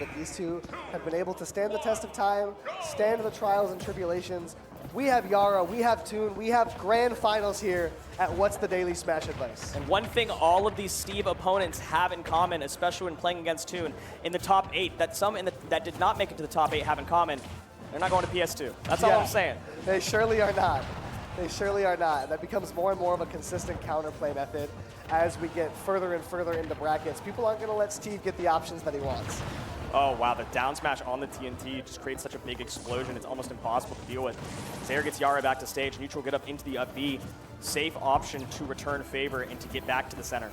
but these two have been able to stand the test of time, stand the trials and tribulations. We have Yaura, we have Toon, we have grand finals here at What's the Daily Smash Advice. And one thing all of these Steve opponents have in common, especially when playing against Toon, in the top 8, that some that did not make it to the top 8 have in common, they're not going to PS2. That's all I'm saying. They surely are not. They surely are not. That becomes more and more of a consistent counterplay method as we get further and further into brackets. People aren't going to let Steve get the options that he wants. Oh, wow, the down smash on the TNT just creates such a big explosion, it's almost impossible to deal with. Zaire gets Yaura back to stage, Neutral get up into the up B. Safe option to return favor and to get back to the center.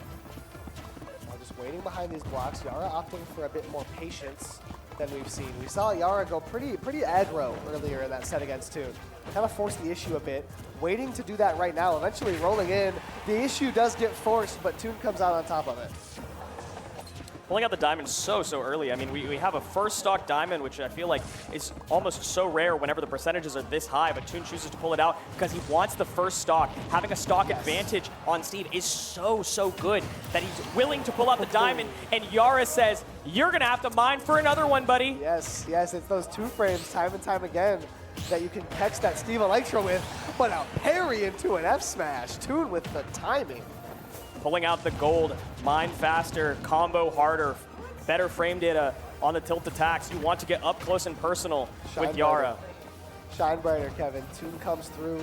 Just waiting behind these blocks, Yaura opting for a bit more patience than we've seen. We saw Yaura go pretty aggro earlier in that set against Toon. Kind of forced the issue a bit. Waiting to do that right now, eventually rolling in. The issue does get forced, but Toon comes out on top of it. Pulling out the diamond so early. I mean, we have a first stock diamond, which I feel like is almost so rare whenever the percentages are this high, but Toon chooses to pull it out because he wants the first stock. Having a stock advantage on Steve is so good that he's willing to pull out the diamond, and Yaura says, you're gonna have to mine for another one, buddy. Yes, it's those 2 frames time and time again that you can catch that Steve Elytra with, but a parry into an F smash. Toon with the timing. Pulling out the gold, mine faster, combo harder, better frame data on the tilt attacks. You want to get up close and personal with Yaura. Shine brighter, Kevin. Toon comes through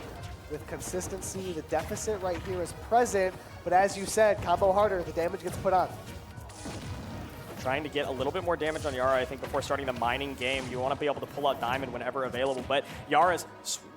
with consistency. The deficit right here is present, but as you said, combo harder, the damage gets put on. Trying to get a little bit more damage on Yaura, I think, before starting the mining game. You want to be able to pull out Diamond whenever available, but Yaura's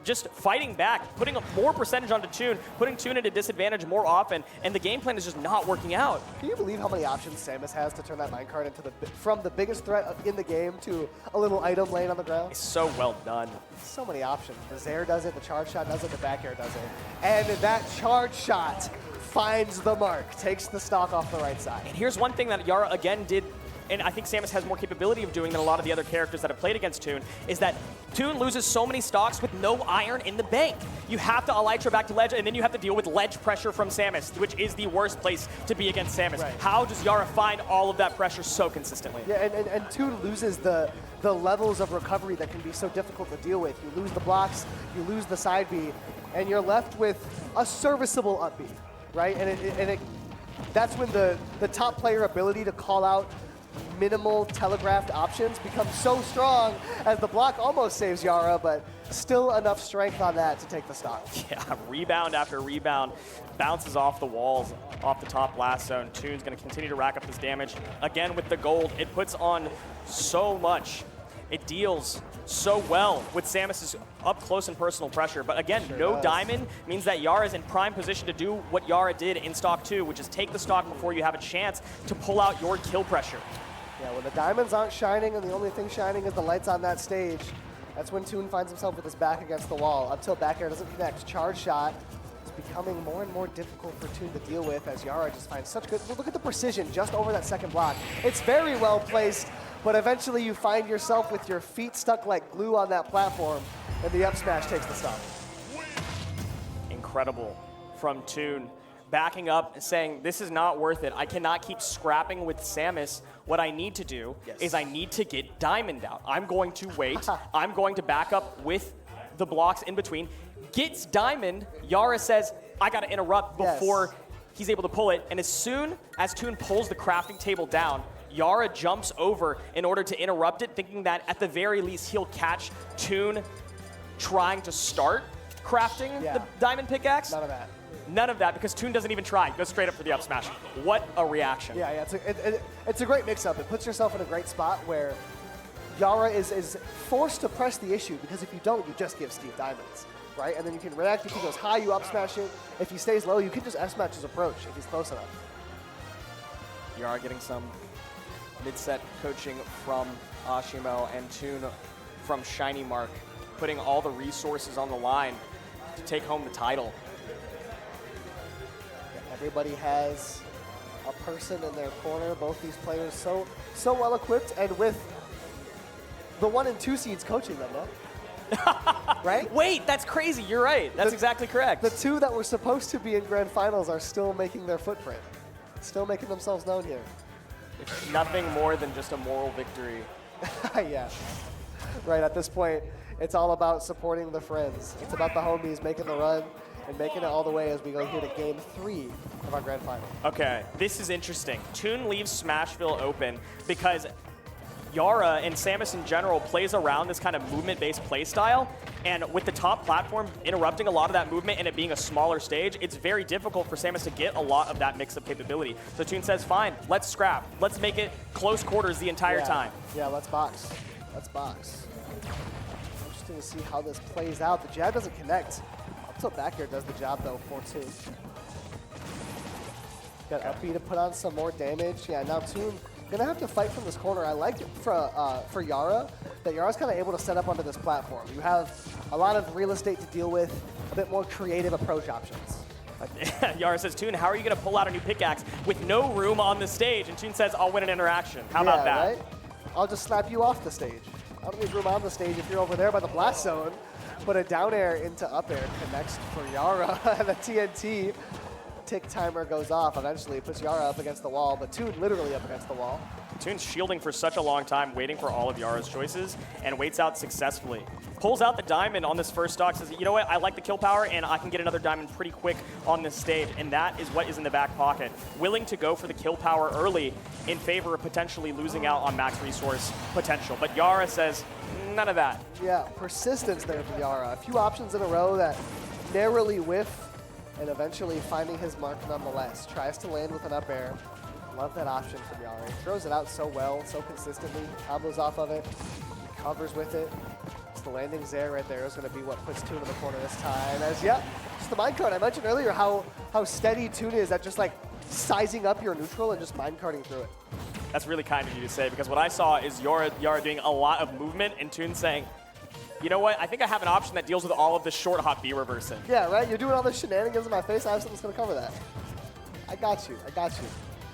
just fighting back, putting up more percentage onto Toon, putting Toon at a disadvantage more often, and the game plan is just not working out. Can you believe how many options Samus has to turn that minecart into from the biggest threat in the game to a little item laying on the ground? It's so well done. So many options. The Zaire does it, the charge shot does it, the back air does it. And that charge shot finds the mark, takes the stock off the right side. And here's one thing that Yaura again did, and I think Samus has more capability of doing than a lot of the other characters that have played against Toon, is that Toon loses so many stocks with no iron in the bank. You have to Elytra back to ledge, and then you have to deal with ledge pressure from Samus, which is the worst place to be against Samus. Right. How does Yaura find all of that pressure so consistently? Yeah, and Toon loses the levels of recovery that can be so difficult to deal with. You lose the blocks, you lose the side B, and you're left with a serviceable up B, right? And that's when the top player ability to call out minimal telegraphed options becomes so strong as the block almost saves Yaura, but still enough strength on that to take the stock. Yeah, rebound after rebound, bounces off the walls, off the top blast zone. Toon's going to continue to rack up this damage. Again with the gold, it puts on so much. It deals so well with Samus's up close and personal pressure. But again, no diamond means that Yaura is in prime position to do what Yaura did in stock 2, which is take the stock before you have a chance to pull out your kill pressure. Yeah, when the diamonds aren't shining and the only thing shining is the lights on that stage, that's when Toon finds himself with his back against the wall. Up till back air doesn't connect. Charge shot is becoming more and more difficult for Toon to deal with as Yaura just finds such good... Look at the precision just over that second block. It's very well placed, but eventually you find yourself with your feet stuck like glue on that platform, and the up smash takes the stop. Incredible from Toon. Backing up and saying, this is not worth it. I cannot keep scrapping with Samus. What I need to do is I need to get Diamond out. I'm going to wait. I'm going to back up with the blocks in between. Gets Diamond. Yaura says, I got to interrupt before he's able to pull it. And as soon as Toon pulls the crafting table down, Yaura jumps over in order to interrupt it, thinking that at the very least he'll catch Toon trying to start crafting the diamond pickaxe. None of that. None of that, because Toon doesn't even try. Goes straight up for the up smash. What a reaction. Yeah, it's a great mix-up. It puts yourself in a great spot where Yaura is forced to press the issue, because if you don't, you just give Steve diamonds, right? And then you can react. If he goes high, you up smash it. If he stays low, you can just F smash his approach if he's close enough. Yaura getting some mid-set coaching from Ashimo, and Toon from Shiny Mark, putting all the resources on the line to take home the title. Everybody has a person in their corner. Both these players so well equipped, and with the 1 and 2 seeds coaching them, no? Right? Wait, that's crazy. You're right. That's exactly correct. The 2 that were supposed to be in grand finals are still making their footprint, still making themselves known here. Nothing more than just a moral victory. Yeah. Right, at this point, it's all about supporting the friends. It's about the homies making the run and making it all the way as we go here to game 3 of our grand final. Okay, this is interesting. Toon leaves Smashville open because Yaura and Samus in general plays around this kind of movement-based play style, and with the top platform interrupting a lot of that movement and it being a smaller stage, it's very difficult for Samus to get a lot of that mix-up capability. So Toon says, fine, let's scrap. Let's make it close quarters the entire time. Yeah, let's box. Let's box. Interesting to see how this plays out. The jab doesn't connect. Up tilt back air does the job, though, for Toon. Got up B to put on some more damage. Yeah, now Toon gonna have to fight from this corner. I like it for Yaura, that Yaura's kind of able to set up onto this platform. You have a lot of real estate to deal with, a bit more creative approach options. Yaura says, Toon, how are you gonna pull out a new pickaxe with no room on the stage? And Toon says, I'll win an interaction. How about that? Right? I'll just slap you off the stage. I don't need room on the stage if you're over there by the blast zone. But a down air into up air connects for Yaura. The TNT tick timer goes off. Eventually it puts Yaura up against the wall, but Toon literally up against the wall. Toon's shielding for such a long time, waiting for all of Yaura's choices, and waits out successfully. Pulls out the diamond on this first stock, says, you know what, I like the kill power, and I can get another diamond pretty quick on this stage, and that is what is in the back pocket. Willing to go for the kill power early in favor of potentially losing out on max resource potential. But Yaura says, none of that. Yeah, persistence there for Yaura. A few options in a row that narrowly whiff, and eventually finding his mark nonetheless. Tries to land with an up air. Love that option from Yaura. He throws it out so well, so consistently. Combos off of it, covers with it. It's the landing there right there is going to be what puts Toon in the corner this time. As, yeah, just the minecart. I mentioned earlier how steady Toon is at just like sizing up your neutral and just minecarting through it. That's really kind of you to say, because what I saw is Yaura doing a lot of movement and Toon saying, you know what, I think I have an option that deals with all of the short hop B reversing. Yeah, right? You're doing all this shenanigans in my face. I have something that's going to cover that. I got you. I got you.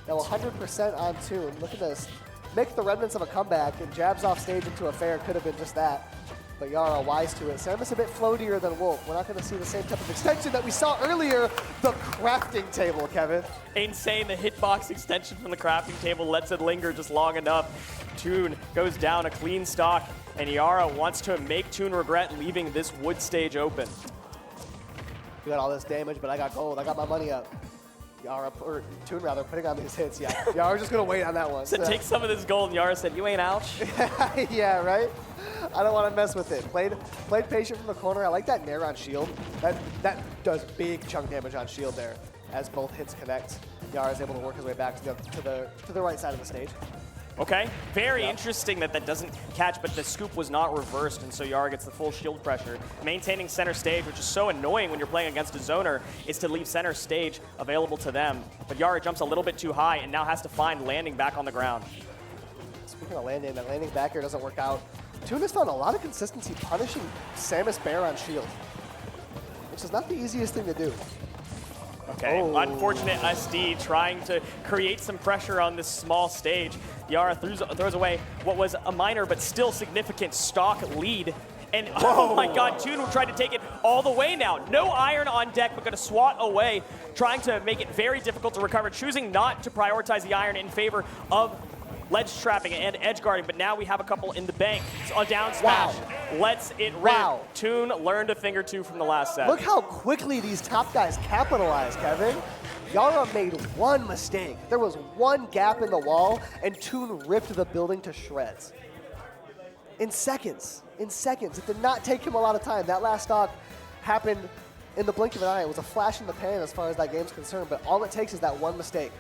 Now 100% on Toon. Look at this. Make the remnants of a comeback, and jabs off stage into a fair could have been just that. But Yaura wise to it. Samus a bit floatier than Wolf. We're not going to see the same type of extension that we saw earlier. The crafting table, Kevin. Insane. The hitbox extension from the crafting table lets it linger just long enough. Toon goes down a clean stock, and Yaura wants to make Toon regret leaving this wood stage open. We got all this damage, but I got gold. I got my money up. Yaura, or Toon rather, putting on these hits. Yeah, Yaura's just going to wait on that one. So take some of this gold, and Yaura said, you ain't ouch. Yeah, right? I don't want to mess with it. Played patient from the corner. I like that nair on shield. That does big chunk damage on shield there as both hits connect. Yaura's able to work his way back to the right side of the stage. Okay, very interesting that doesn't catch, but the scoop was not reversed, and so Yaura gets the full shield pressure. Maintaining center stage, which is so annoying when you're playing against a zoner, is to leave center stage available to them. But Yaura jumps a little bit too high and now has to find landing back on the ground. Speaking of landing, that landing back here doesn't work out. Toon has found a lot of consistency punishing Samus Bear on shield, which is not the easiest thing to do. Okay, unfortunate SD trying to create some pressure on this small stage. Yaura throws away what was a minor but still significant stock lead. And oh my god, Toon tried to take it all the way now. No iron on deck, but going to swat away, trying to make it very difficult to recover, choosing not to prioritize the iron in favor of ledge trapping and edge guarding, but now we have a couple in the bank. It's a down smash. Lets it rip. Toon learned a thing or two from the last set. Look how quickly these top guys capitalize, Kevin. Yaura made one mistake. There was one gap in the wall, and Toon ripped the building to shreds. In seconds. In seconds. It did not take him a lot of time. That last stock happened in the blink of an eye. It was a flash in the pan as far as that game's concerned, but all it takes is that one mistake,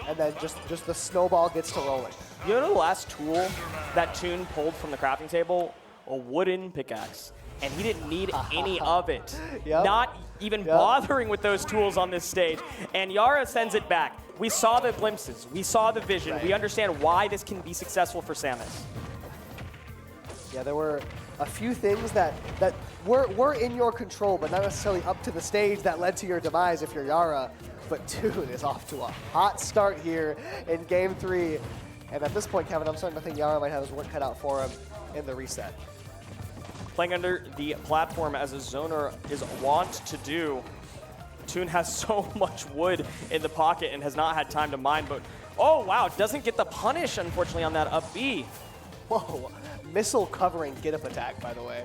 and then just the snowball gets to rolling. You know the last tool that Toon pulled from the crafting table? A wooden pickaxe. And he didn't need any of it. Not even bothering with those tools on this stage. And Yaura sends it back. We saw the glimpses. We saw the vision. We understand why this can be successful for Samus. Yeah, there were a few things that were in your control, but not necessarily up to the stage that led to your demise if you're Yaura. But Toon is off to a hot start here in Game 3. And at this point, Kevin, I'm starting to think Yaura might have his work cut out for him in the reset. Playing under the platform as a zoner is wont to do. Toon has so much wood in the pocket and has not had time to mine, but Oh, wow. Doesn't get the punish, unfortunately, on that up B. Whoa. Missile covering get up attack, by the way.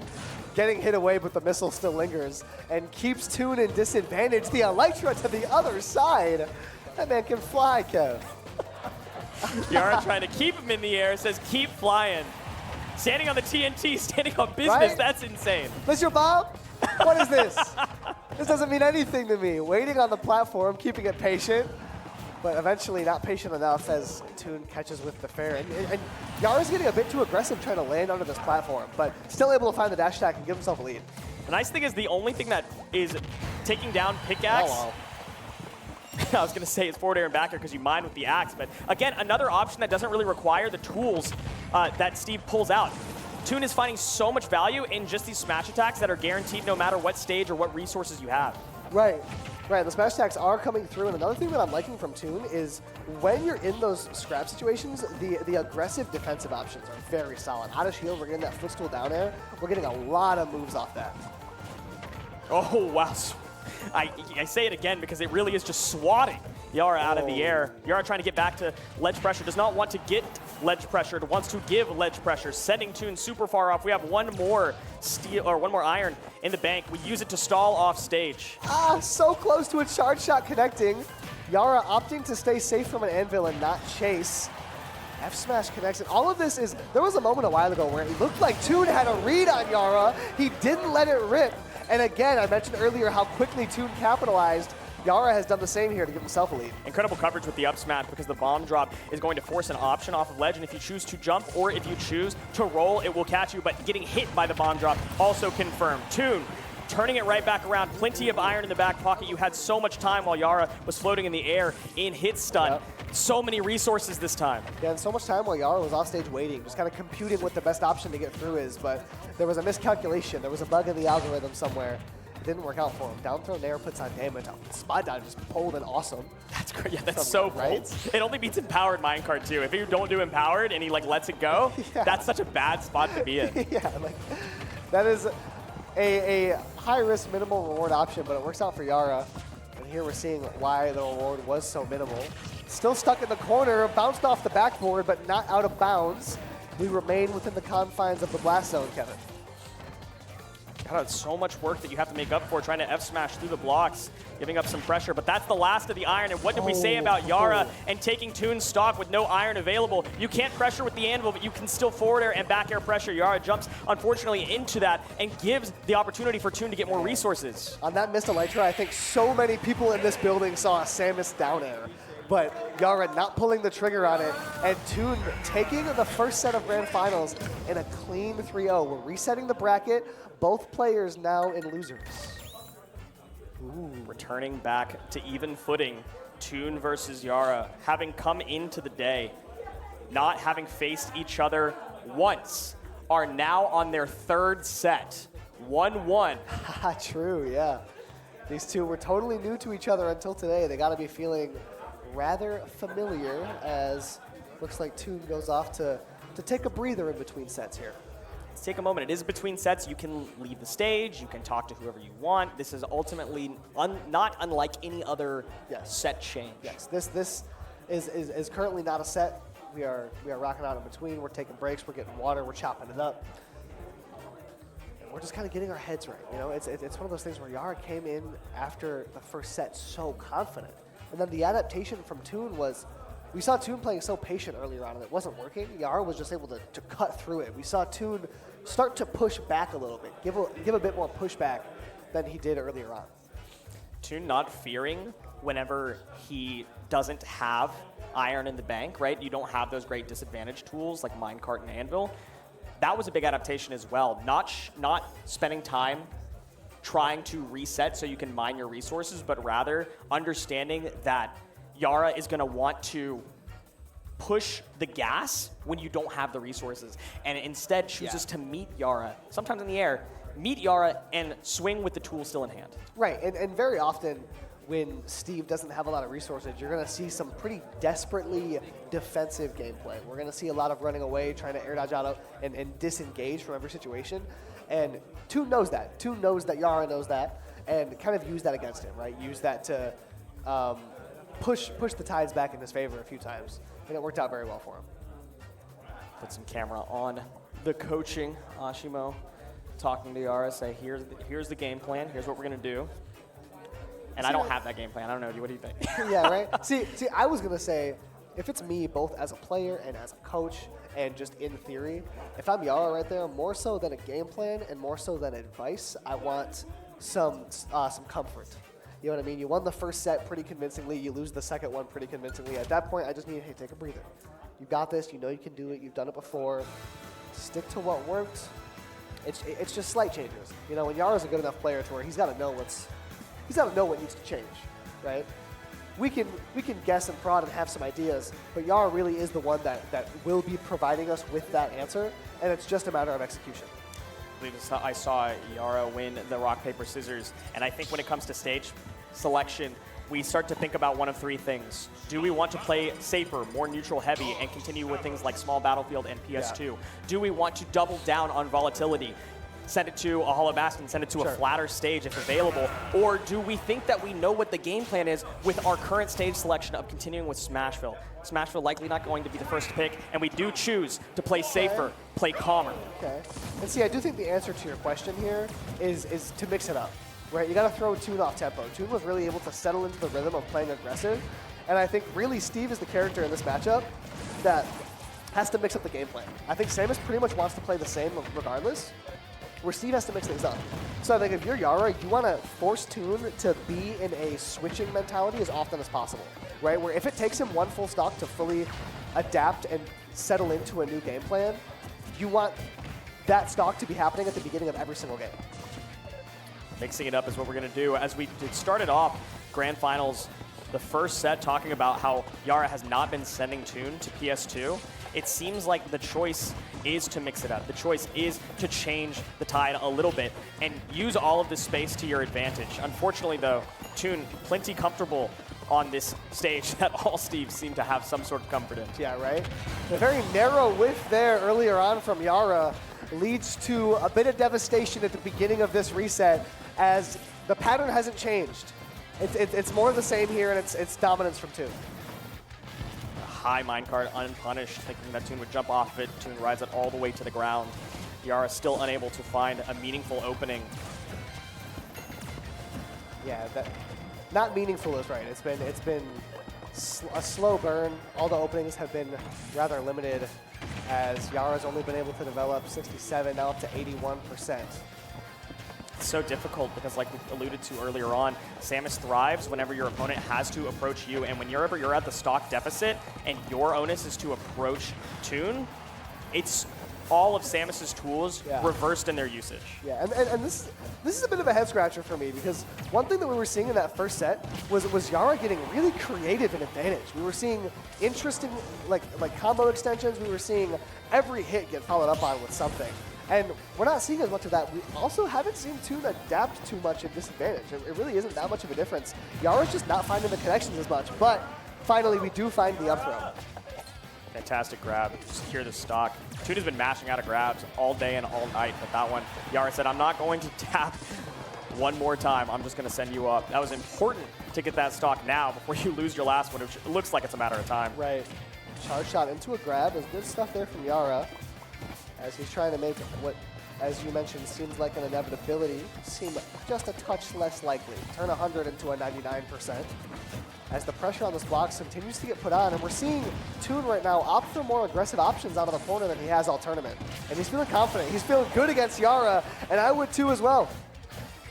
Getting hit away, but the missile still lingers and keeps Toon in disadvantage. The Elytra to the other side. That man can fly, Kev. Yaura trying to keep him in the air, says keep flying. Standing on the TNT, standing on business, Right? That's insane. Mr. Bob, what is this? This doesn't mean anything to me. Waiting on the platform, keeping it patient, but eventually not patient enough as Toon catches with the fair. And Yaura's getting a bit too aggressive trying to land under this platform, but still able to find the dash attack and give himself a lead. The nice thing is the only thing that is taking down Pickaxe, Oh, wow. I was going to say it's forward air and back air because you mine with the axe, but again, another option that doesn't really require the tools that Steve pulls out. Toon is finding so much value in just these smash attacks that are guaranteed no matter what stage or what resources you have. Right. The smash attacks are coming through, and another thing that I'm liking from Toon is when you're in those scrap situations, the aggressive defensive options are very solid. Out of shield, we're getting that footstool down air. We're getting a lot of moves off that. Oh, wow. I say it again because it really is just swatting Yaura out of the air. Yaura trying to get back to ledge pressure, does not want to get ledge pressured, wants to give ledge pressure, sending Toon super far off. We have one more steel or one more iron in the bank. We use it to stall off stage. So close to a charge shot connecting. Yaura opting to stay safe from an anvil and not chase. F smash connects, and all of this is, there was a moment a while ago where it looked like Toon had a read on Yaura. He didn't let it rip. And again, I mentioned earlier how quickly Toon capitalized. Yaura has done the same here to give himself a lead. Incredible coverage with the up smash because the bomb drop is going to force an option off of ledge, and if you choose to jump or if you choose to roll, it will catch you, but getting hit by the bomb drop also confirmed. Toon turning it right back around. Plenty of iron in the back pocket. You had so much time while Yaura was floating in the air in hit stun. Yep. So many resources this time. Yeah, and so much time while Yaura was off stage waiting, just kind of computing what the best option to get through is, but there was a miscalculation. There was a bug in the algorithm somewhere. It didn't work out for him. Down throw nair puts on damage. Spot dive just pulled and awesome. That's great. Yeah, that's so cool. Right? It only beats empowered minecart too. If you don't do empowered and he like lets it go, Yeah. that's such a bad spot to be in. Yeah, like that is a high risk, minimal reward option, but it works out for Yaura. And here we're seeing why the reward was so minimal. Still stuck in the corner, bounced off the backboard, but not out of bounds. We remain within the confines of the blast zone, Kevin. God, it's so much work that you have to make up for trying to F-smash through the blocks, giving up some pressure, but that's the last of the iron. And what did we say about Yaura and taking Toon's stock with no iron available? You can't pressure with the anvil, but you can still forward air and back air pressure. Yaura jumps, unfortunately, into that and gives the opportunity for Toon to get more resources. On that missed Elytra, I think so many people in this building saw a Samus down air, but Yaura not pulling the trigger on it, and Toon taking the first set of grand finals in a clean 3-0. We're resetting the bracket. Both players now in losers. Ooh. Returning back to even footing, Toon versus Yaura, having come into the day, not having faced each other once, are now on their third set, 1-1. True, yeah. These two were totally new to each other until today. They got to be feeling rather familiar as looks like Toon goes off to take a breather in between sets here. Let's take a moment. It is between sets. You can leave the stage. You can talk to whoever you want. This is ultimately not unlike any other set change. Yes, this is currently not a set. We are rocking out in between. We're taking breaks. We're getting water. We're chopping it up. And we're just kind of getting our heads right. You know, it's one of those things where Yaura came in after the first set so confident. And then the adaptation from Toon was, we saw Toon playing so patient earlier on and it wasn't working. Yaura was just able to cut through it. We saw Toon start to push back a little bit, give a bit more pushback than he did earlier on. Toon not fearing whenever he doesn't have iron in the bank, right? You don't have those great disadvantage tools like minecart and anvil. That was a big adaptation as well. Not spending time trying to reset so you can mine your resources, but rather understanding that Yaura is going to want to push the gas when you don't have the resources, and instead chooses to meet Yaura, sometimes in the air, meet Yaura and swing with the tool still in hand. Right, and very often when Steve doesn't have a lot of resources, you're going to see some pretty desperately defensive gameplay. We're going to see a lot of running away, trying to air dodge out and disengage from every situation, and Toon knows that. Toon knows that Yaura knows that, and kind of use that against him, right? Use that to push the tides back in his favor a few times, and it worked out very well for him. Put some camera on the coaching. Ashimo talking to Yaura, say, here's the game plan. Here's what we're going to do. And I don't have that game plan. I don't know. What do you think? Yeah, right? See, I was going to say, if it's me, both as a player and as a coach, and just in theory, if I'm Yaura right there, more so than a game plan and more so than advice, I want some comfort. You know what I mean? You won the first set pretty convincingly. You lose the second one pretty convincingly. At that point, I just need, hey, take a breather. You got this. You know you can do it. You've done it before. Stick to what worked. It's just slight changes. You know, when Yaura's a good enough player to where he's got to know what needs to change, right? We can guess and prod and have some ideas, but Yaura really is the one that will be providing us with that answer, and it's just a matter of execution. I saw Yaura win the rock, paper, scissors, and I think when it comes to stage selection, we start to think about one of three things. Do we want to play safer, more neutral heavy, and continue with things like small battlefield and PS2? Yeah. Do we want to double down on volatility? Send it to a Hollow Bastion, send it to a flatter stage if available? Or do we think that we know what the game plan is with our current stage selection of continuing with Smashville? Smashville likely not going to be the first to pick, and we do choose to play safer, play calmer. Okay. And see, I do think the answer to your question here is to mix it up, right? You got to throw Toon off tempo. Toon was really able to settle into the rhythm of playing aggressive, and I think really Steve is the character in this matchup that has to mix up the game plan. I think Samus pretty much wants to play the same regardless, where Steve has to mix things up. So I think if you're Yaura, you want to force Toon to be in a switching mentality as often as possible, right? Where if it takes him one full stock to fully adapt and settle into a new game plan, you want that stock to be happening at the beginning of every single game. Mixing it up is what we're going to do. As we started off Grand Finals, the first set talking about how Yaura has not been sending Toon to PS2, it seems like the choice is to mix it up. The choice is to change the tide a little bit and use all of the space to your advantage. Unfortunately, though, Toon plenty comfortable on this stage that all Steves seem to have some sort of comfort in. Yeah, right? The very narrow whiff there earlier on from Yaura leads to a bit of devastation at the beginning of this reset as the pattern hasn't changed. It's more of the same here, and it's dominance from Toon. High minecart unpunished, thinking that Toon would jump off of it. Toon rides it all the way to the ground. Yaura still unable to find a meaningful opening. Yeah, not meaningful is right. It's been a slow burn. All the openings have been rather limited, as Yaura's only been able to develop 67, now up to 81%. It's so difficult because, like we alluded to earlier on, Samus thrives whenever your opponent has to approach you, and whenever you're at the stock deficit and your onus is to approach Toon, it's all of Samus's tools reversed in their usage. Yeah, and this is a bit of a head scratcher for me, because one thing that we were seeing in that first set was Yaura getting really creative and advantage. We were seeing interesting like combo extensions. We were seeing every hit get followed up on with something. And we're not seeing as much of that. We also haven't seen Toon adapt too much at disadvantage. It really isn't that much of a difference. Yaura's just not finding the connections as much, but finally we do find the up throw. Fantastic grab to secure the stock. Toon has been mashing out of grabs all day and all night, but that one, Yaura said, I'm not going to tap one more time. I'm just going to send you up. That was important to get that stock now before you lose your last one, which it looks like it's a matter of time. Right. Charge shot into a grab is good stuff there from Yaura, as he's trying to make what, as you mentioned, seems like an inevitability seem just a touch less likely. Turn 100 into a 99%. As the pressure on this box continues to get put on, and we're seeing Toon right now opt for more aggressive options out of the corner than he has all tournament. And he's feeling confident. He's feeling good against Yaura, and I would too as well.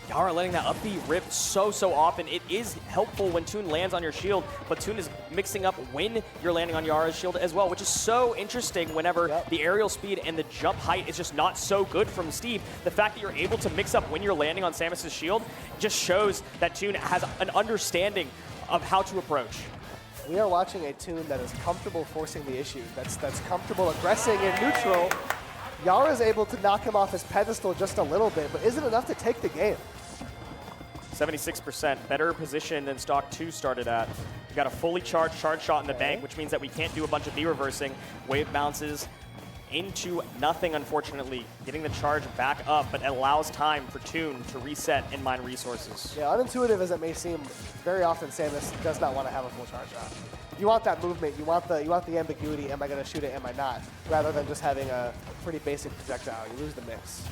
Yaura letting that up B rip so often. It is helpful when Toon lands on your shield, but Toon is mixing up when you're landing on Yaura's shield as well, which is so interesting whenever the aerial speed and the jump height is just not so good from Steve. The fact that you're able to mix up when you're landing on Samus's shield just shows that Toon has an understanding of how to approach. We are watching a Toon that is comfortable forcing the issue, that's comfortable aggressing in neutral. Yaura is able to knock him off his pedestal just a little bit, but isn't enough to take the game. 76%, better position than stock 2 started at. We got a fully charged charge shot in the bank, which means that we can't do a bunch of B reversing. Wave bounces into nothing, unfortunately. Getting the charge back up, but allows time for Toon to reset and mine resources. Yeah, unintuitive as it may seem, very often Samus does not want to have a full charge out. You want that movement, you want the ambiguity, am I going to shoot it, am I not, rather than just having a pretty basic projectile. You lose the mix.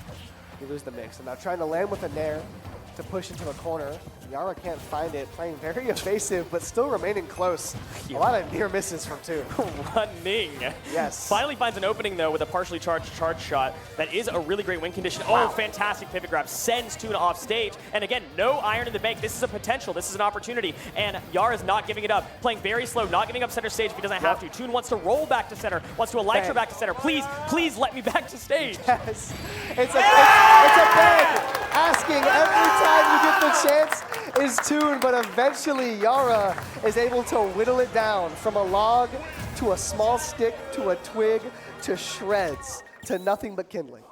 You lose the mix. And now trying to land with a nair to push into the corner. Yaura can't find it, playing very evasive, but still remaining close. A lot of near misses from Toon. Running. Yes. Finally finds an opening, though, with a partially charged charge shot. That is a really great win condition. Wow. Oh, fantastic pivot grab. Sends Toon off stage. And again, no iron in the bank. This is a potential. This is an opportunity. And Yaura's not giving it up. Playing very slow, not giving up center stage if he doesn't have to. Toon wants to roll back to center, wants to elytra back to center. Please, please let me back to stage. Yes. It's a bang. Asking every time you get the chance is Toon, but eventually Yaura is able to whittle it down from a log to a small stick to a twig to shreds to nothing but kindling.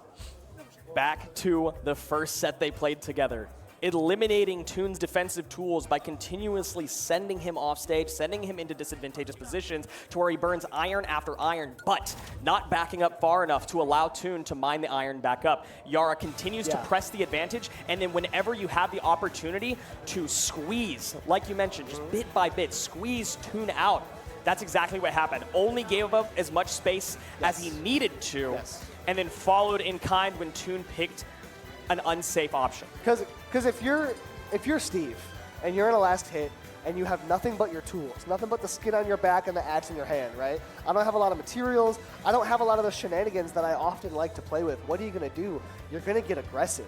Back to the first set they played together. Eliminating Toon's defensive tools by continuously sending him off stage, sending him into disadvantageous positions to where he burns iron after iron, but not backing up far enough to allow Toon to mine the iron back up. Yaura continues to press the advantage, and then whenever you have the opportunity to squeeze, like you mentioned, just bit by bit, squeeze Toon out. That's exactly what happened. Only gave up as much space as he needed to, and then followed in kind when Toon picked an unsafe option. Because if you're Steve and you're in a last hit and you have nothing but your tools, nothing but the skin on your back and the axe in your hand, right? I don't have a lot of materials. I don't have a lot of the shenanigans that I often like to play with. What are you going to do? You're going to get aggressive,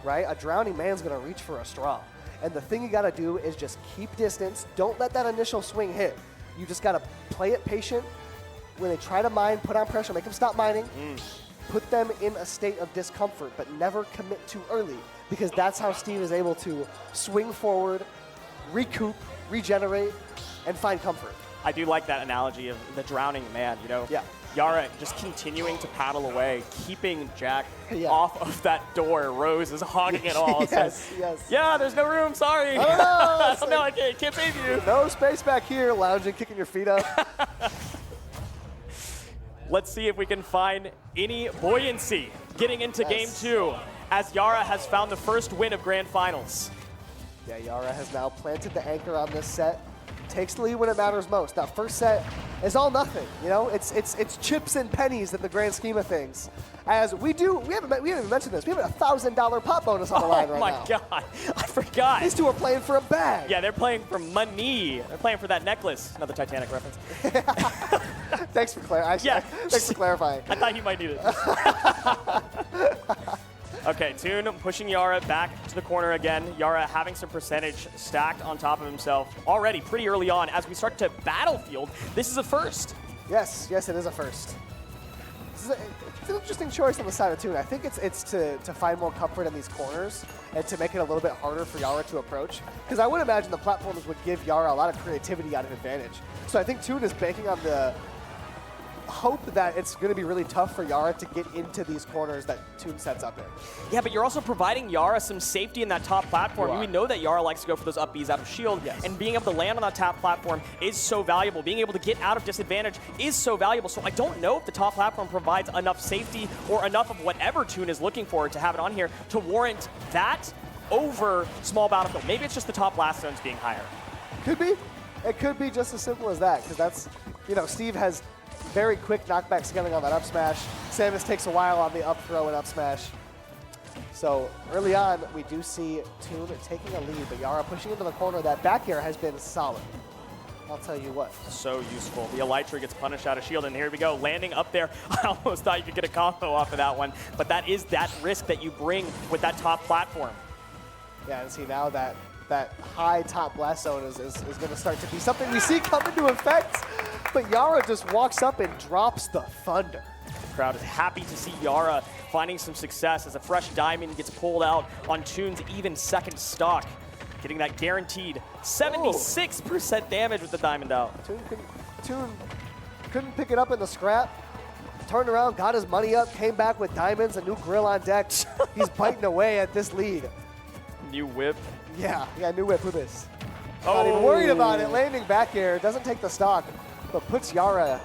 right? A drowning man's going to reach for a straw. And the thing you got to do is just keep distance. Don't let that initial swing hit. You just got to play it patient. When they try to mine, put on pressure, make them stop mining. Put them in a state of discomfort, but never commit too early, because that's how Steve is able to swing forward, recoup, regenerate, and find comfort. I do like that analogy of the drowning man, you know? Yeah. Yaura just continuing to paddle away, keeping Jack off of that door. Rose is hogging it all. Yes. Yeah, there's no room, sorry. Oh, no. No, I can't save you. No space back here, lounging, kicking your feet up. Let's see if we can find any buoyancy getting into game 2, as Yaura has found the first win of Grand Finals. Yeah, Yaura has now planted the anchor on this set. Takes the lead when it matters most. That first set is all nothing, you know? It's chips and pennies in the grand scheme of things. As we haven't even mentioned this. We have a $1,000 pot bonus on the line right now. Oh my God, I forgot. These two are playing for a bag. Yeah, they're playing for money. They're playing for that necklace. Another Titanic reference. Thanks for clarifying. I thought you might need it. Okay, Toon pushing Yaura back to the corner again. Yaura having some percentage stacked on top of himself already pretty early on. As we start to battlefield, this is a first. Yes, it is a first. It's an interesting choice on the side of Toon. I think it's to find more comfort in these corners and to make it a little bit harder for Yaura to approach. Because I would imagine the platforms would give Yaura a lot of creativity out of advantage. So I think Toon is banking on the hope that it's going to be really tough for Yaura to get into these corners that Toon sets up in. Yeah, but you're also providing Yaura some safety in that top platform. We know that Yaura likes to go for those up Bs out of shield, and being able to land on that top platform is so valuable. Being able to get out of disadvantage is so valuable. So I don't know if the top platform provides enough safety or enough of whatever Toon is looking for to have it on here to warrant that over small battlefield. Maybe it's just the top blast zones being higher. Could be. It could be just as simple as that, because that's, Steve has very quick knockback scaling on that up smash. Samus takes a while on the up throw and up smash. So early on, we do see Toon taking a lead, but Yaura pushing into the corner. That back air has been solid. I'll tell you what. So useful. The elytra gets punished out of shield, and here we go, landing up there. I almost thought you could get a combo off of that one, but that is that risk that you bring with that top platform. Yeah, and see now that high top blast zone is going to start to be something we see come into effect. But Yaura just walks up and drops the thunder. The crowd is happy to see Yaura finding some success as a fresh diamond gets pulled out on Toon's even second stock, getting that guaranteed 76% damage with the diamond out. Toon couldn't pick it up in the scrap. Turned around, got his money up, came back with diamonds, a new grill on deck. He's biting away at this lead. New whip. Yeah, new whip. Who this? Not even worried about it. Landing back air, doesn't take the stock, but puts Yaura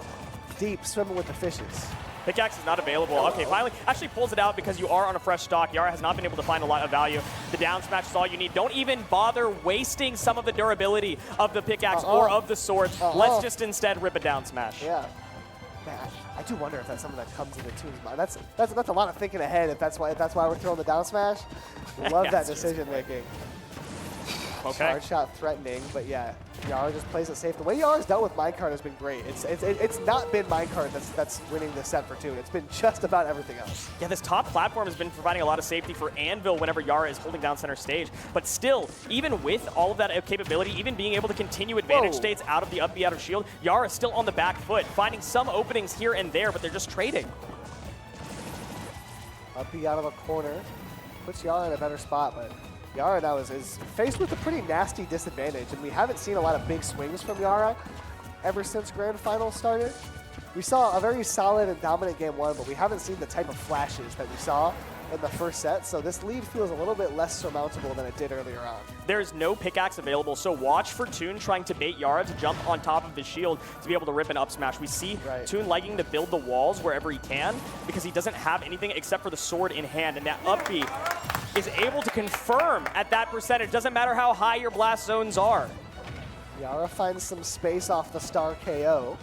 deep, swimming with the fishes. Pickaxe is not available. Okay, finally, actually pulls it out because you are on a fresh stock. Yaura has not been able to find a lot of value. The down smash is all you need. Don't even bother wasting some of the durability of the pickaxe or of the sword. Let's just instead rip a down smash. Yeah. Man, I do wonder if that's something that comes into Toon's mind. That's a lot of thinking ahead. If that's why we're throwing the down smash. Love that decision making. Okay. Hard shot threatening, but yeah, Yaura just plays it safe. The way Yaura's dealt with minecart has been great. It's not been minecart that's winning the set for Toon. It's been just about everything else. Yeah, this top platform has been providing a lot of safety for Anvil whenever Yaura is holding down center stage. But still, even with all of that capability, even being able to continue advantage states out of the up B out of shield, Yaura is still on the back foot, finding some openings here and there, but they're just trading. Up B out of a corner puts Yaura in a better spot, but Yaura now is faced with a pretty nasty disadvantage, and we haven't seen a lot of big swings from Yaura ever since Grand Finals started. We saw a very solid and dominant game one, but we haven't seen the type of flashes that we saw in the first set, so this lead feels a little bit less surmountable than it did earlier on. There's no pickaxe available, so watch for Toon trying to bait Yaura to jump on top of the shield to be able to rip an up smash. We see Toon liking to build the walls wherever he can because he doesn't have anything except for the sword in hand, and that up B is able to confirm at that percentage. Doesn't matter how high your blast zones are. Yaura finds some space off the star KO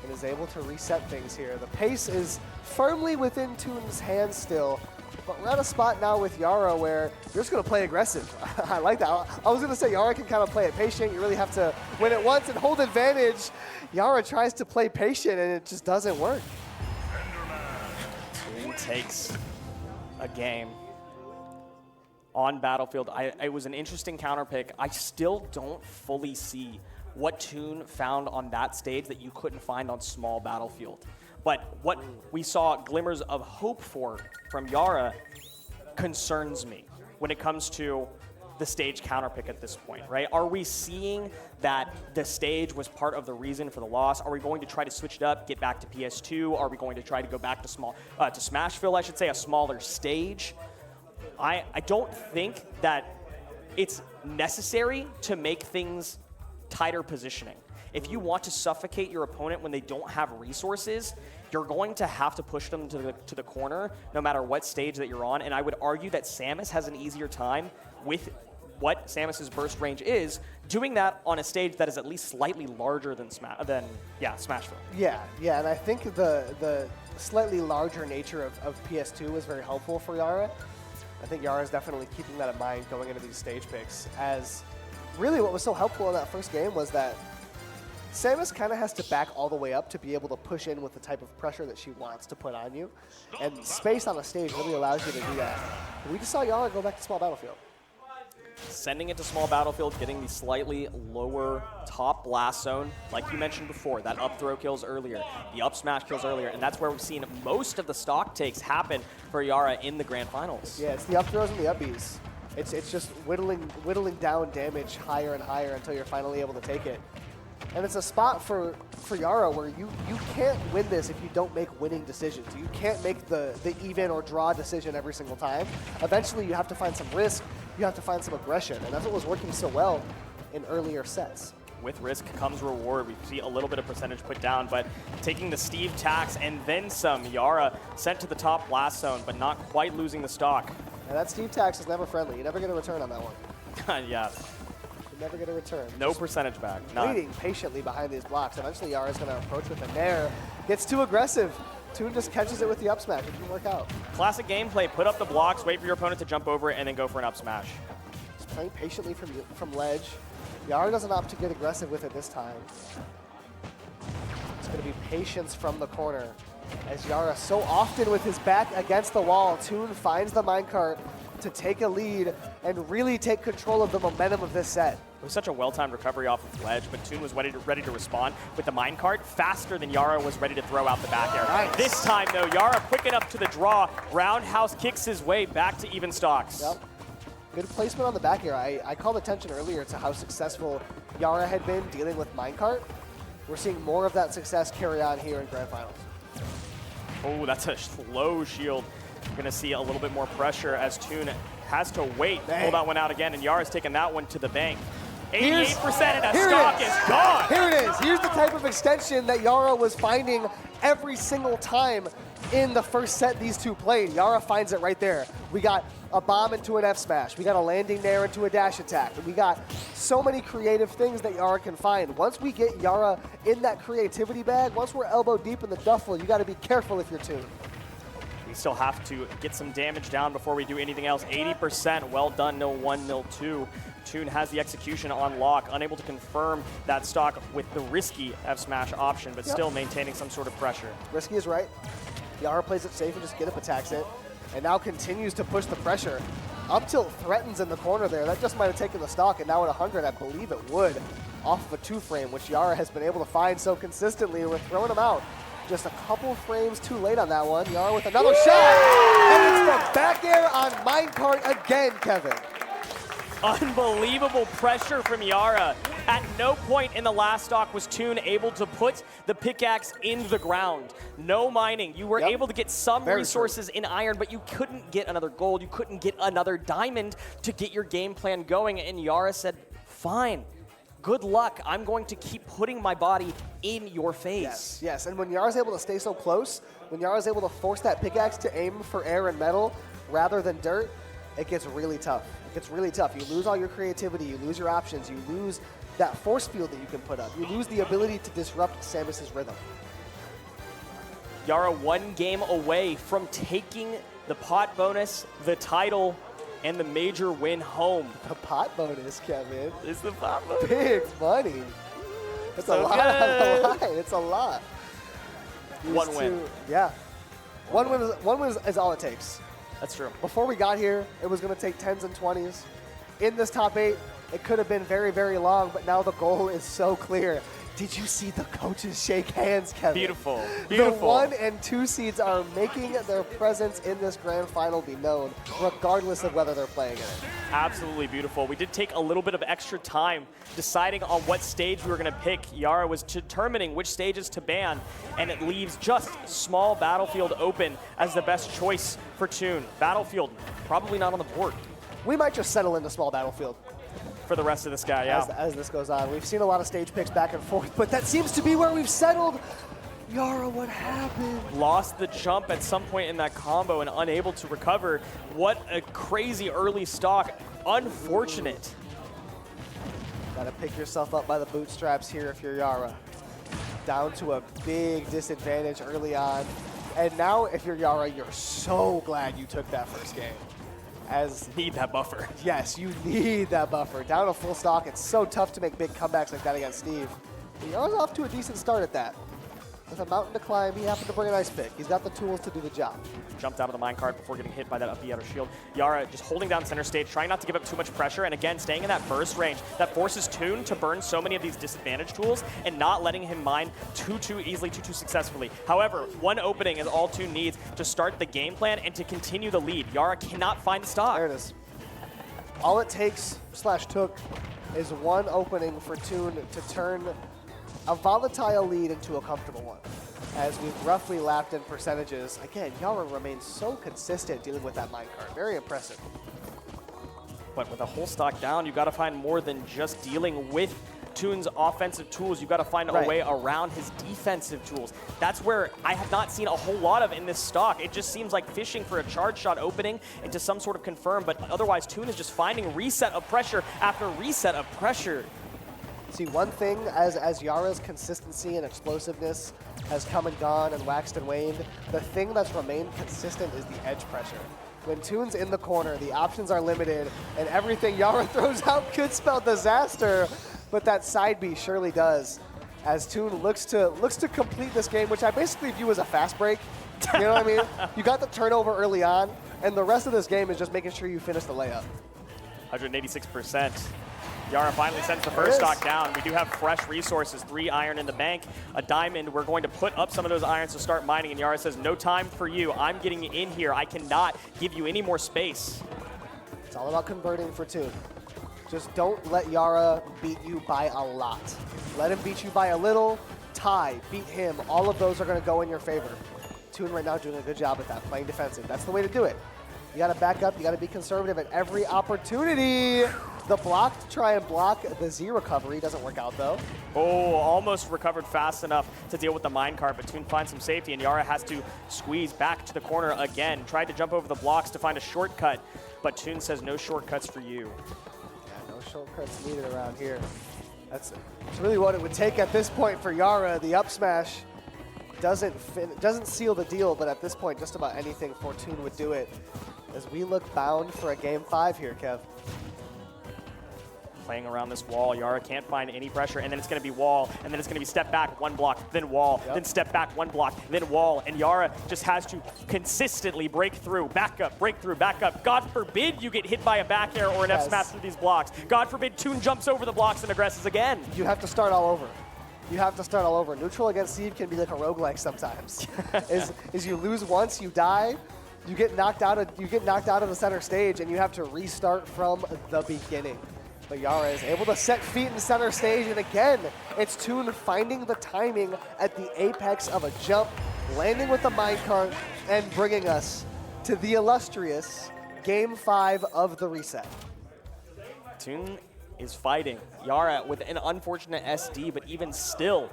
and is able to reset things here. The pace is firmly within Toon's hands still, but we're at a spot now with Yaura where you're just going to play aggressive. I like that. I was going to say Yaura can kind of play it patient. You really have to win it once and hold advantage. Yaura tries to play patient and it just doesn't work. Toon takes a game on Battlefield. It was an interesting counter pick. I still don't fully see what Toon found on that stage that you couldn't find on small Battlefield. But what we saw glimmers of hope for from Yaura concerns me when it comes to the stage counter pick at this point, right? Are we seeing that the stage was part of the reason for the loss? Are we going to try to switch it up, get back to PS2? Are we going to try to go back to Smashville, I should say, a smaller stage? I don't think that it's necessary to make things tighter positioning. If you want to suffocate your opponent when they don't have resources, you're going to have to push them to the corner no matter what stage that you're on. And I would argue that Samus has an easier time with what Samus's burst range is, doing that on a stage that is at least slightly larger than Smashville. Yeah, and I think the slightly larger nature of PS2 was very helpful for Yaura. I think Yaura is definitely keeping that in mind going into these stage picks, as really what was so helpful in that first game was that Samus kind of has to back all the way up to be able to push in with the type of pressure that she wants to put on you. And space on the stage really allows you to do that. And we just saw Yaura go back to small Battlefield. Sending it to small Battlefield, getting the slightly lower top blast zone, like you mentioned before, that up throw kills earlier, the up smash kills earlier, and that's where we've seen most of the stock takes happen for Yaura in the Grand Finals. Yeah, it's the up throws and the up Bs. It's just whittling down damage higher and higher until you're finally able to take it. And it's a spot for Yaura where you can't win this if you don't make winning decisions. You can't make the even or draw decision every single time. Eventually you have to find some risk, you have to find some aggression, and that's what was working so well in earlier sets. With risk comes reward. We see a little bit of percentage put down, but taking the Steve tax and then some. Yaura sent to the top blast zone, but not quite losing the stock. And that Steve tax is never friendly. You never get a return on that one. Yeah. You never get a return. No percentage back. Waiting patiently behind these blocks. Eventually Yaura's going to approach with a nair. Gets too aggressive. Toon just catches it with the up smash. It didn't work out. Classic gameplay. Put up the blocks, wait for your opponent to jump over it, and then go for an up smash. Just playing patiently from ledge. Yaura doesn't opt to get aggressive with it this time. It's going to be patience from the corner. As Yaura so often with his back against the wall, Toon finds the minecart to take a lead and really take control of the momentum of this set. It was such a well-timed recovery off of ledge, but Toon was ready to respond with the minecart faster than Yaura was ready to throw out the back air. Nice. This time, though, Yaura quick enough to the draw. Roundhouse kicks his way back to even stocks. Yep. Good placement on the back air. I called attention earlier to how successful Yaura had been dealing with minecart. We're seeing more of that success carry on here in Grand Finals. Oh, that's a slow shield. We're going to see a little bit more pressure as Toon has to wait to pull that one out again, and Yara's taking that one to the bank. 88% and a stock is gone. Here it is. Here's the type of extension that Yaura was finding every single time in the first set these two played. Yaura finds it right there. We got a bomb into an F smash. We got a landing there into a dash attack. We got so many creative things that Yaura can find. Once we get Yaura in that creativity bag, once we're elbow deep in the duffel, you got to be careful if you're Toon. We still have to get some damage down before we do anything else. 80%, well done, no 1, no 2. Toon has the execution on lock, unable to confirm that stock with the risky F smash option, but still maintaining some sort of pressure. Risky is right. Yaura plays it safe and just get up attacks it, and now continues to push the pressure. Up tilt threatens in the corner there. That just might have taken the stock, and now at 100, I believe it would, off of a 2-frame, which Yaura has been able to find so consistently. We're throwing him out. Just a couple frames too late on that one. Yaura with another shot, and it's the back air on minecart again, Kevin. Unbelievable pressure from Yaura. At no point in the last stock was Toon able to put the pickaxe in the ground. No mining. You were able to get some resources in iron, but you couldn't get another gold. You couldn't get another diamond to get your game plan going. And Yaura said, fine, good luck. I'm going to keep putting my body in your face. Yes, yes. And when Yara's able to stay so close, when Yara's able to force that pickaxe to aim for air and metal rather than dirt, it gets really tough. It gets really tough. You lose all your creativity, you lose your options, you lose that force field that you can put up. You lose the ability to disrupt Samus's rhythm. Yaura 1 game away from taking the pot bonus, the title, and the major win home. The pot bonus, Kevin. It's the pot bonus. Big money. It's so a lot on the line. It's a lot. One win. Yeah. One win is all it takes. That's true. Before we got here, it was going to take 10s and 20s. In this top 8, it could have been very, very long, but now the goal is so clear. Did you see the coaches shake hands, Kevin? Beautiful. Beautiful. The 1 and 2 seeds are making their presence in this grand final be known, regardless of whether they're playing in it. Absolutely beautiful. We did take a little bit of extra time deciding on what stage we were going to pick. Yaura was determining which stages to ban, and it leaves just small Battlefield open as the best choice for Toon. Battlefield, probably not on the board. We might just settle into small Battlefield for the rest of this guy, yeah. As this goes on. We've seen a lot of stage picks back and forth, but that seems to be where we've settled. Yaura, what happened? Lost the jump at some point in that combo and unable to recover. What a crazy early stock. Unfortunate. Gotta pick yourself up by the bootstraps here if you're Yaura. Down to a big disadvantage early on. And now if you're Yaura, you're so glad you took that first game. Need that buffer. Yes, you need that buffer. Down a full stock, it's so tough to make big comebacks like that against Steve. Yaura's off to a decent start at that. With a mountain to climb, he happened to bring an ice pick. He's got the tools to do the job. Jumped out of the minecart before getting hit by that up B outer shield. Yaura just holding down center stage, trying not to give up too much pressure, and again, staying in that burst range that forces Toon to burn so many of these disadvantage tools and not letting him mine too easily, too successfully. However, one opening is all Toon needs to start the game plan and to continue the lead. Yaura cannot find the stock. There it is. All it takes, /took, is one opening for Toon to turn a volatile lead into a comfortable one. As we've roughly lapped in percentages, again, Yaura remains so consistent dealing with that minecart. Very impressive. But with a whole stock down, you got to find more than just dealing with Toon's offensive tools. You got to find a way around his defensive tools. That's where I have not seen a whole lot of in this stock. It just seems like fishing for a charge shot opening into some sort of confirm, but otherwise Toon is just finding reset of pressure after reset of pressure. See, one thing as Yaura's consistency and explosiveness has come and gone and waxed and waned, the thing that's remained consistent is the edge pressure. When Toon's in the corner, the options are limited, and everything Yaura throws out could spell disaster, but that side B surely does. As Toon looks to complete this game, which I basically view as a fast break. You know what I mean? You got the turnover early on, and the rest of this game is just making sure you finish the layup. 186%. Yaura finally sends the first stock down. We do have fresh resources, 3 iron in the bank, a diamond. We're going to put up some of those irons to start mining, and Yaura says, no time for you. I'm getting in here. I cannot give you any more space. It's all about converting for Toon. Just don't let Yaura beat you by a lot. Let him beat you by a little, tie, beat him. All of those are going to go in your favor. Toon right now doing a good job at that, playing defensive. That's the way to do it. You got to back up. You got to be conservative at every opportunity. The block to try and block the Z recovery doesn't work out, though. Oh, almost recovered fast enough to deal with the minecart, but Toon finds some safety, and Yaura has to squeeze back to the corner again. Tried to jump over the blocks to find a shortcut, but Toon says no shortcuts for you. Yeah, no shortcuts needed around here. That's really what it would take at this point for Yaura. The up smash doesn't seal the deal, but at this point, just about anything for Toon would do it. As we look bound for a game 5 here, Kev. Playing around this wall, Yaura can't find any pressure, and then it's going to be wall, and then it's going to be step back, 1 block, then wall, then step back, 1 block, then wall, and Yaura just has to consistently break through, back up, break through, back up. God forbid you get hit by a back air or an F smash through these blocks. God forbid Toon jumps over the blocks and aggresses again. You have to start all over. You have to start all over. Neutral against Steve can be like a roguelike sometimes. is you lose once, you die, you get knocked out of the center stage, and you have to restart from the beginning. But Yaura is able to set feet in center stage, and again, it's Toon finding the timing at the apex of a jump, landing with the minecart, and bringing us to the illustrious Game 5 of the reset. Toon is fighting Yaura with an unfortunate SD, but even still,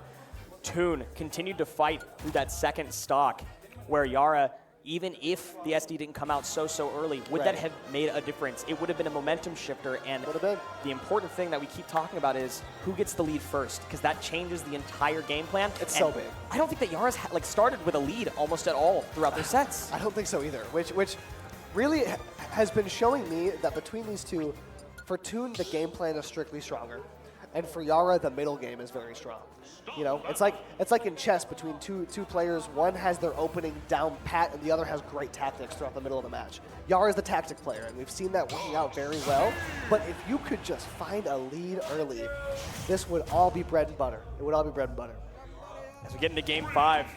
Toon continued to fight through that second stock, where Yaura, even if the SD didn't come out so early, would that have made a difference? It would have been a momentum shifter, and the important thing that we keep talking about is who gets the lead first, because that changes the entire game plan. It's so big. I don't think that Yaura's started with a lead almost at all throughout their sets. I don't think so either, which really has been showing me that between these two, for Toon, the game plan is strictly stronger, and for Yaura, the middle game is very strong. You know, it's like in chess between two players. One has their opening down pat, and the other has great tactics throughout the middle of the match. Yaura is the tactic player, and we've seen that working out very well. But if you could just find a lead early, this would all be bread and butter. It would all be bread and butter. As we get into Game 5,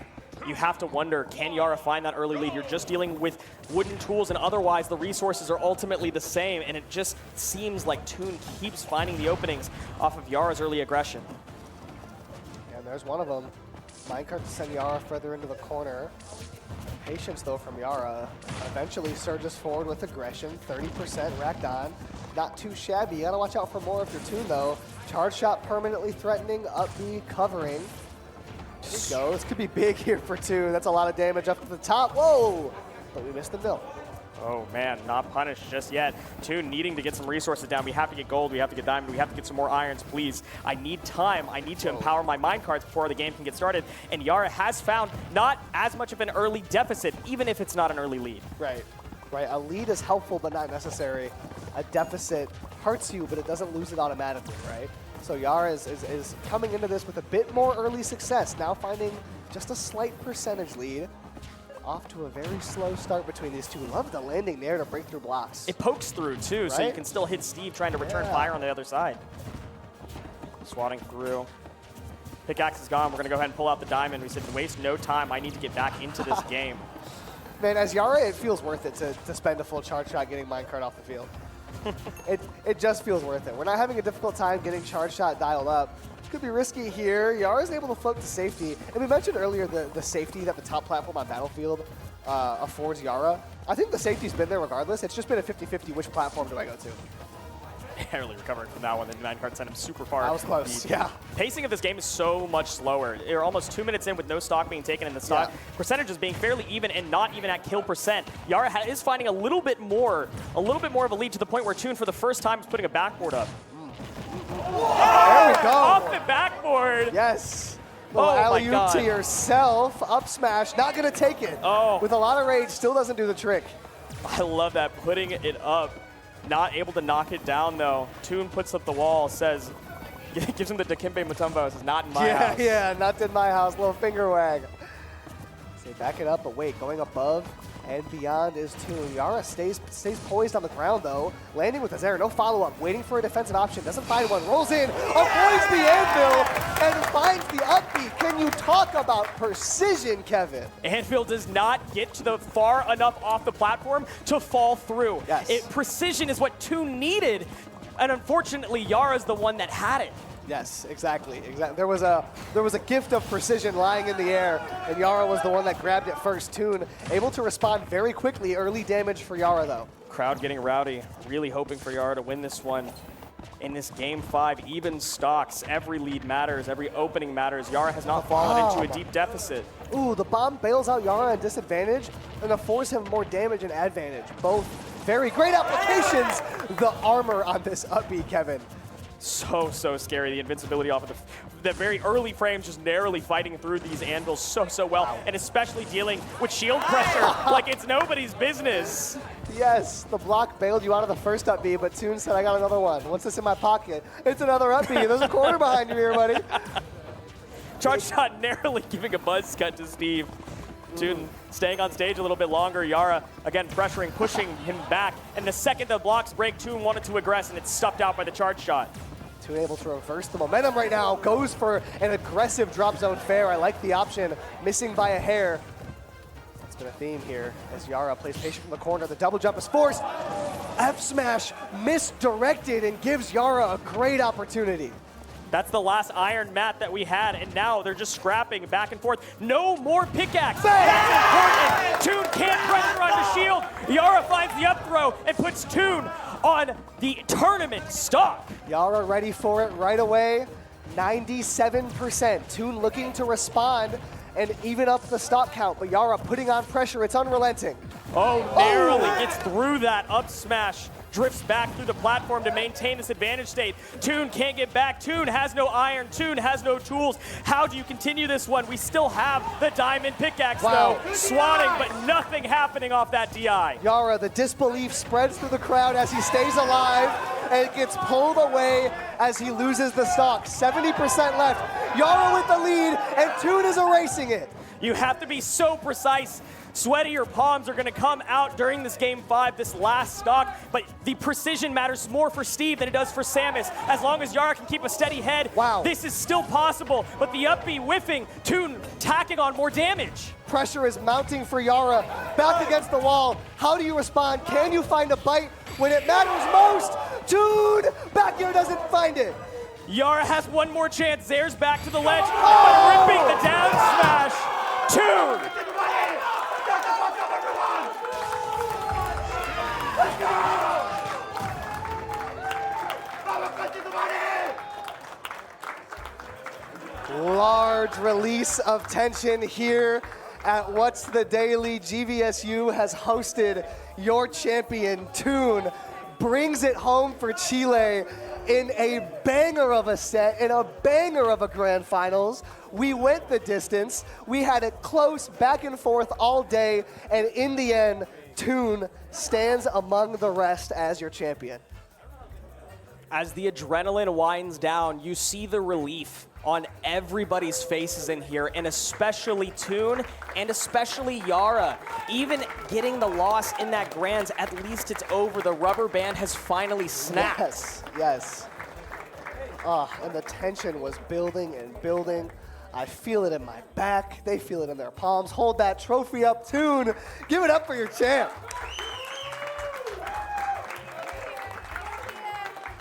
you have to wonder, can Yaura find that early lead? You're just dealing with wooden tools, and otherwise the resources are ultimately the same, and it just seems like Toon keeps finding the openings off of Yaura's early aggression. And there's one of them. Minecart to send Yaura further into the corner. Patience, though, from Yaura. Eventually surges forward with aggression. 30% racked on. Not too shabby. You gotta watch out for more if you're Toon, though. Charge shot permanently threatening. Up B covering. There we go. This could be big here for Toon. That's a lot of damage up to the top. Whoa! But we missed the mill. Oh man, not punished just yet. Toon needing to get some resources down. We have to get gold, we have to get diamond, we have to get some more irons, please. I need time, I need to empower my minecarts before the game can get started. And Yaura has found not as much of an early deficit, even if it's not an early lead. Right. A lead is helpful but not necessary. A deficit hurts you, but it doesn't lose it automatically, right? So Yaura is coming into this with a bit more early success, now finding just a slight percentage lead. Off to a very slow start between these two. Love the landing there to break through blocks. It pokes through too, right? So you can still hit Steve trying to return fire on the other side. Swatting through. Pickaxe is gone. We're gonna go ahead and pull out the diamond. We said waste no time. I need to get back into this game. Man, as Yaura, it feels worth it to spend a full charge shot getting minecart off the field. It just feels worth it. We're not having a difficult time getting charge shot dialed up. Could be risky here. Yaura's able to float to safety. And we mentioned earlier the safety that the top platform on Battlefield affords Yaura. I think the safety's been there regardless. It's just been a 50-50 which platform do I go to. Barely recovering from that one. The minecart sent him super far. That was close, yeah. Pacing of this game is so much slower. You're almost 2 minutes in with no stock being taken in the stock. Percentages being fairly even and not even at kill percent. Yaura is finding a little bit more of a lead to the point where Toon for the first time is putting a backboard up. There we go. Off the backboard. Yes. Little alley-oop to yourself. Up smash. Not going to take it. Oh. With a lot of rage, still doesn't do the trick. I love that. Putting it up. Not able to knock it down, though. Toon puts up the wall, says, gives him the Dikembe Mutombo, says, not in my house. Yeah, not in my house. Little finger wag. Say, back it up, but wait, going above and beyond is Toon. Yaura stays poised on the ground, though. Landing with his air, no follow-up. Waiting for a defensive option, doesn't find one. Rolls in, avoids the anvil, and finds the upbeat. Can you talk about precision, Kevin? Anvil does not get to the far enough off the platform to fall through. Yes. Precision is what Toon needed, and unfortunately, Yaura's the one that had it. Yes, exactly. There was a gift of precision lying in the air, and Yaura was the one that grabbed it first. Toon able to respond very quickly. Early damage for Yaura, though. Crowd getting rowdy, really hoping for Yaura to win this one. in this Game 5. Even stocks, every lead matters, every opening matters. Yaura has not fallen into a deep deficit. Ooh, the bomb bails out Yaura at disadvantage and affords him more damage and advantage. Both very great applications. The armor on this up B, Kevin. So scary. The invincibility off of the very early frames, just narrowly fighting through these anvils so well, Wow. and especially dealing with shield pressure like it's nobody's business. Yes, the block bailed you out of the first up B, but Toon said, I got another one. What's this in my pocket? It's another up B. There's a corner behind you here, buddy. Charge shot narrowly giving a buzz cut to Steve. Toon staying on stage a little bit longer. Yaura, again, pressuring, pushing him back. And the second the blocks break, Toon wanted to aggress, and it's stuffed out by the charge shot. Toon able to reverse the momentum right now. Goes for an aggressive drop zone fair. I like the option. Missing by a hair. That's been a theme here as Yaura plays patient from the corner. The double jump is forced. F smash misdirected and gives Yaura a great opportunity. That's the last iron mat that we had, and now they're just scrapping back and forth. No more pickaxe. That's important. Toon can't pressure on the shield. Yaura finds the up throw and puts Toon on the tournament stock. Yaura ready for it right away. 97%. Toon looking to respond and even up the stock count, but Yaura putting on pressure. It's unrelenting. Oh, narrowly gets through that up smash. Drifts back through the platform to maintain this advantage state. Toon can't get back. Toon has no iron. Toon has no tools. How do you continue this one? We still have the diamond pickaxe, though. Swatting, but nothing happening off that DI. Yaura, the disbelief spreads through the crowd as he stays alive and gets pulled away as he loses the stock. 70% left. Yaura with the lead, and Toon is erasing it. You have to be so precise. Sweaty, your palms are going to come out during this Game 5, this last stock, but the precision matters more for Steve than it does for Samus. As long as Yaura can keep a steady head, this is still possible, but the up B whiffing, Toon tacking on more damage. Pressure is mounting for Yaura, back against the wall. How do you respond? Can you find a bite when it matters most? Toon back here doesn't find it. Yaura has one more chance. Zare's back to the ledge, but ripping the down smash. Toon! Large release of tension here at What's the Daily. GVSU has hosted your champion, Toon, brings it home for Chile in a banger of a set, in a banger of a grand finals. We went the distance. We had it close, back and forth all day, and in the end, Toon stands among the rest as your champion. As the adrenaline winds down, you see the relief on everybody's faces in here, and especially Toon, and especially Yaura. Even getting the loss in that Grands, at least it's over. The rubber band has finally snapped. Yes. And the tension was building and building. I feel it in my back. They feel it in their palms. Hold that trophy up, Toon. Give it up for your champ.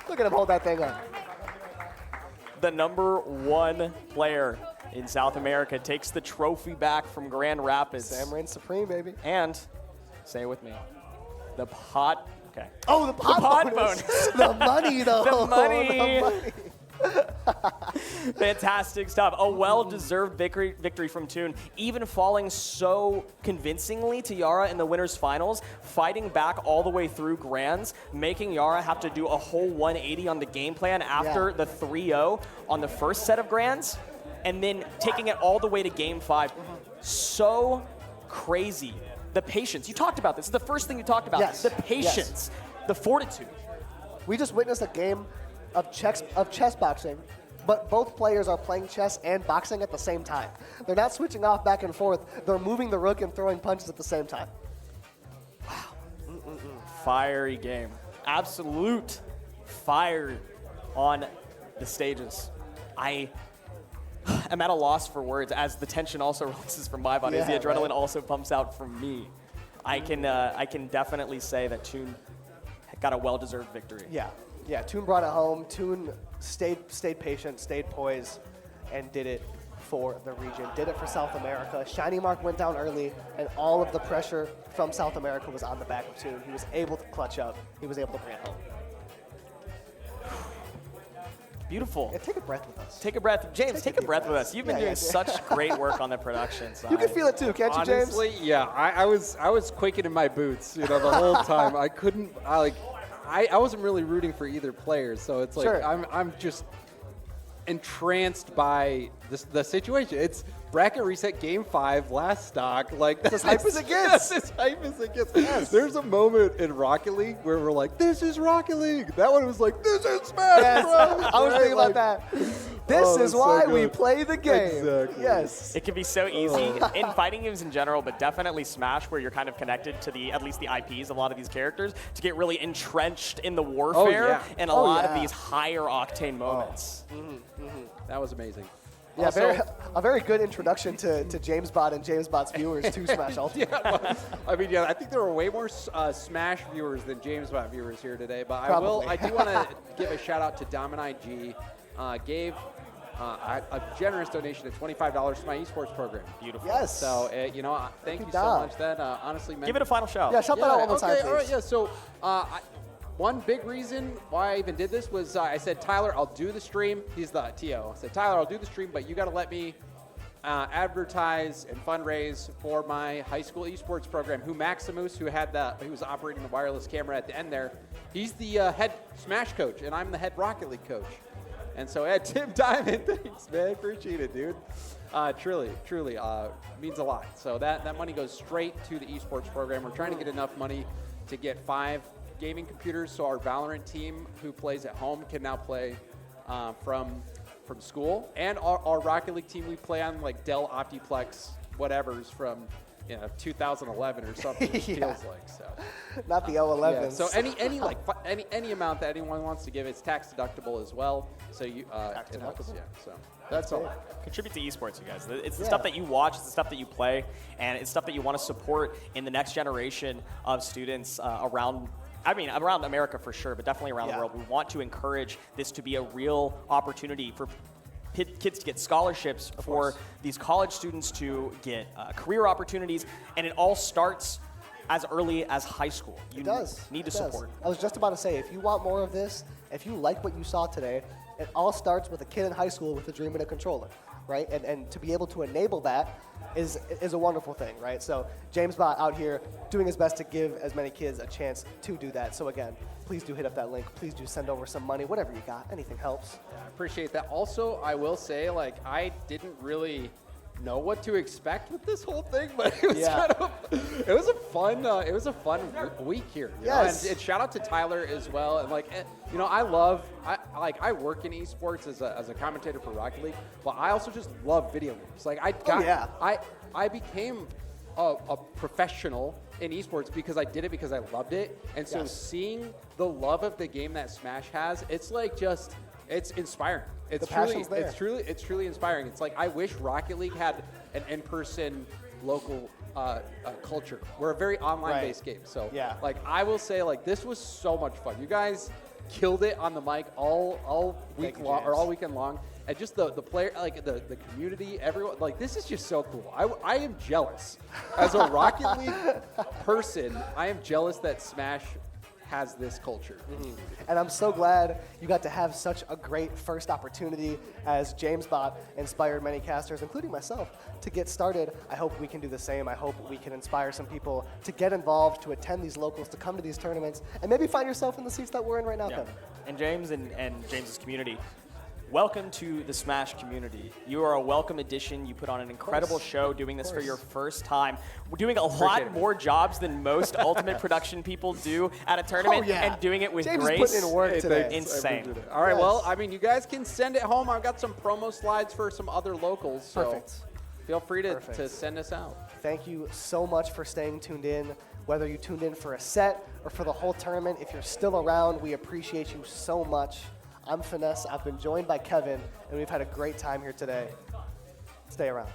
Look at him hold that thing up. The #1 player in South America takes the trophy back from Grand Rapids. Sam reigns supreme, baby. And, say it with me, the pot, okay. Oh, the pot bonus. The money, though. The money. The money. Fantastic stuff. A well-deserved victory from Toon, even falling so convincingly to Yaura in the winners finals, fighting back all the way through Grands, making Yaura have to do a whole 180 on the game plan after the 3-0 on the first set of Grands, and then taking it all the way to Game 5. So crazy. The patience. You talked about this. The first thing you talked about. Yes. The patience. The fortitude. We just witnessed a game of chess boxing, but both players are playing chess and boxing at the same time. They're not switching off back and forth. They're moving the rook and throwing punches at the same time. Wow. Fiery game. Absolute fire on the stages. I am at a loss for words as the tension also releases from my body, as the adrenaline also pumps out from me. I can definitely say that Toon got a well-deserved victory. Yeah, Toon brought it home. Toon stayed patient, stayed poised, and did it for the region, did it for South America. Shiny Mark went down early, and all of the pressure from South America was on the back of Toon. He was able to clutch up. He was able to bring it home. Beautiful. Yeah, take a breath with us. Take a breath. James, take a breath with us. You've been doing yeah. such great work on the production side. You can feel it too, can't you, James? Honestly, yeah. I was quaking in my boots, the whole time. I couldn't. I wasn't really rooting for either player, so it's like Sure. I'm just entranced by the situation. It's bracket reset game 5, last stock. Like as hype as it gets. Yes, as hype as it gets. Yes. There's a moment in Rocket League where we're like, "This is Rocket League." That one was like, "This is Smash Yes, Bros." I was thinking about that. This is that's why so we good. play the game. Exactly. Yes. It can be so easy in fighting games in general, but definitely Smash, where you're kind of connected to at least the IPs of a lot of these characters, to get really entrenched in the warfare yeah. and a Oh, lot yeah. of these higher octane moments. That was amazing. Yeah, Also- a very good introduction to James Bot and James Bot's viewers to Smash Ultimate. I think there were way more Smash viewers than James Bot viewers here today. But Probably. I do want to give a shout out to Domini G. Gave a generous donation of $25 to my esports program. Beautiful. Yes. So thank you so Dom. much. That honestly meant. Give it a final shout. Yeah, shout that out one more time, okay, please. all right, yeah. So one big reason why I even did this was I said, Tyler, I'll do the stream. He's the TO. I said, Tyler, I'll do the stream, but you got to let me advertise and fundraise for my high school esports program. Maximus, who was operating the wireless camera at the end there, he's the head Smash coach, and I'm the head Rocket League coach. And so, Tim Diamond, thanks, man. Appreciate it, dude. Truly means a lot. So that money goes straight to the esports program. We're trying to get enough money to get 5 gaming computers, so our Valorant team who plays at home can now play from school, and our Rocket League team, we play on like Dell Optiplex whatever's from 2011 or something. It feels like so. Not the L11. Yeah, so any amount that anyone wants to give, it's tax deductible as well. So you it helps, yeah. So that's all. Contribute to esports, you guys. It's the stuff that you watch, it's the stuff that you play, and it's stuff that you want to support in the next generation of students around America for sure, but definitely around the world. We want to encourage this to be a real opportunity for kids to get scholarships, for these college students to get career opportunities, and it all starts as early as high school. You need to support. I was just about to say, if you want more of this, if you like what you saw today, it all starts with a kid in high school with a dream and a controller, right? And to be able to enable that is a wonderful thing, right? So James Bot out here doing his best to give as many kids a chance to do that. So again, please do hit up that link. Please do send over some money, whatever you got. Anything helps. Yeah, I appreciate that. Also, I will say, I didn't really know what to expect with this whole thing, but it was it was a fun week here. Yes. And shout out to Tyler as well. And I work in esports as a commentator for Rocket League, but I also just love video games. I became a professional in esports because I did it because I loved it. And so seeing the love of the game that Smash has, it's it's inspiring. It's truly inspiring. It's like I wish Rocket League had an in-person local culture. We're a very online-based game, so I will say this was so much fun. You guys killed it on the mic all week long or all weekend long, and just the player the community, everyone this is just so cool. I am jealous as a Rocket League person. I am jealous that Smash has this culture. And I'm so glad you got to have such a great first opportunity as James Bot inspired many casters, including myself, to get started. I hope we can do the same. I hope we can inspire some people to get involved, to attend these locals, to come to these tournaments, and maybe find yourself in the seats that we're in right now, Kevin. And James and James's community, welcome to the Smash community. You are a welcome addition. You put on an incredible show doing this for your first time. We're doing a lot more jobs than most Ultimate production people do at a tournament, and doing it with James grace. Is putting in work today. Insane. All right, well, you guys can send it home. I've got some promo slides for some other locals, so feel free to send us out. Thank you so much for staying tuned in. Whether you tuned in for a set or for the whole tournament, if you're still around, we appreciate you so much. I'm Finesse. I've been joined by Kevin, and we've had a great time here today. Stay around.